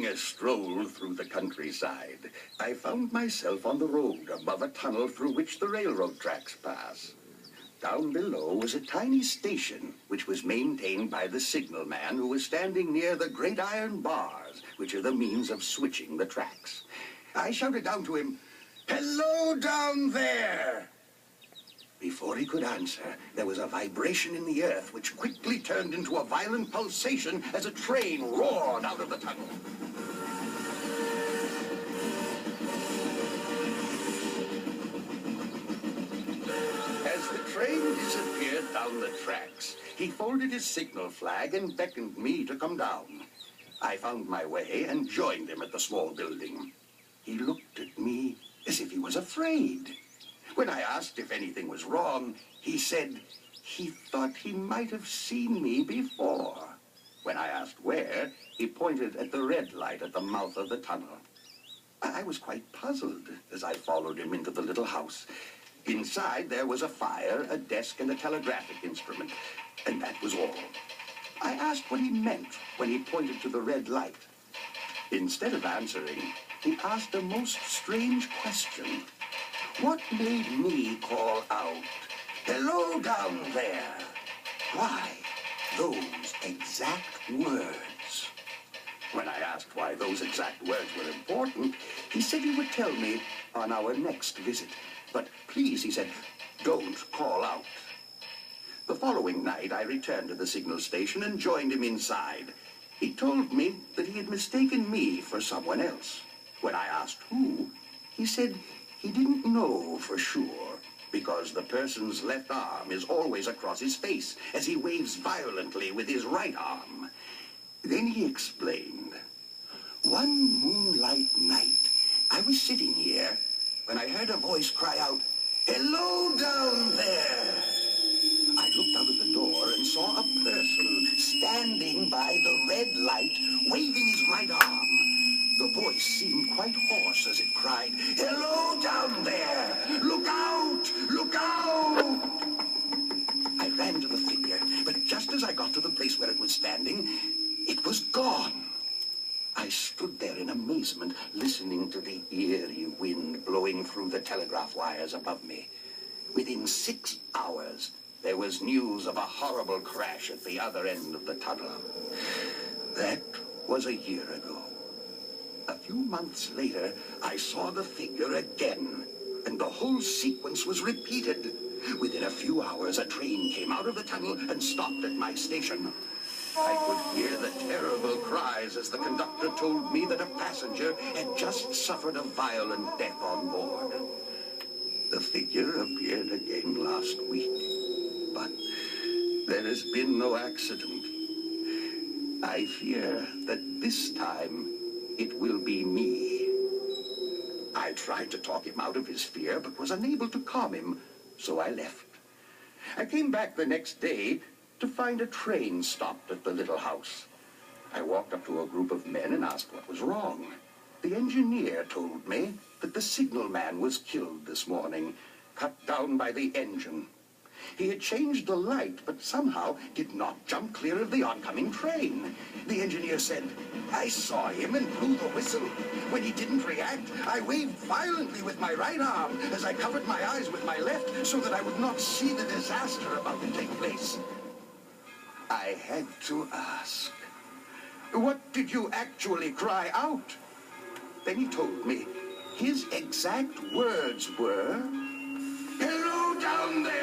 Taking a stroll through the countryside, I found myself on the road above a tunnel through which the railroad tracks pass. Down below was a tiny station, which was maintained by the signalman who was standing near the great iron bars, which are the means of switching the tracks. I shouted down to him, "Hello down there!" Before he could answer, there was a vibration in the earth which quickly turned into a violent pulsation as a train roared out of the tunnel. As the train disappeared down the tracks, he folded his signal flag and beckoned me to come down. I found my way and joined him at the small building. He looked at me as if he was afraid. When I asked if anything was wrong, he said he thought he might have seen me before. When I asked where, he pointed at the red light at the mouth of the tunnel. I was quite puzzled as I followed him into the little house. Inside, there was a fire, a desk, and a telegraphic instrument, and that was all. I asked what he meant when he pointed to the red light. Instead of answering, he asked a most strange question. What made me call out, "Hello down there"? Why those exact words? When I asked why those exact words were important, he said he would tell me on our next visit. But please, he said, don't call out. The following night, I returned to the signal station and joined him inside. He told me that he had mistaken me for someone else. When I asked who, he said he didn't know for sure, because the person's left arm is always across his face as he waves violently with his right arm. Then he explained. One moonlight night, I was sitting here when I heard a voice cry out, "Hello down there!" I looked out of the door and saw a person standing by the red light, waving his right arm. The voice seemed quite hoarse as it cried, "Hello down there! Look out! Look out!" I ran to the figure, but just as I got to the place where it was standing, it was gone. I stood there in amazement, listening to the eerie wind blowing through the telegraph wires above me. Within 6 hours, there was news of a horrible crash at the other end of the tunnel. That was a year ago. A few months later, I saw the figure again, and the whole sequence was repeated. Within a few hours, a train came out of the tunnel and stopped at my station. I could hear the terrible cries as the conductor told me that a passenger had just suffered a violent death on board. The figure appeared again last week, but there has been no accident. I fear that this time it will be me. I tried to talk him out of his fear, but was unable to calm him, so I left. I came back the next day to find a train stopped at the little house. I walked up to a group of men and asked what was wrong. The engineer told me that the signalman was killed this morning, cut down by the engine. He had changed the light, but somehow did not jump clear of the oncoming train. The engineer said, "I saw him and blew the whistle. When he didn't react, I waved violently with my right arm as I covered my eyes with my left so that I would not see the disaster about to take place." I had to ask, "What did you actually cry out?" Then he told me his exact words were, "Hello down there!"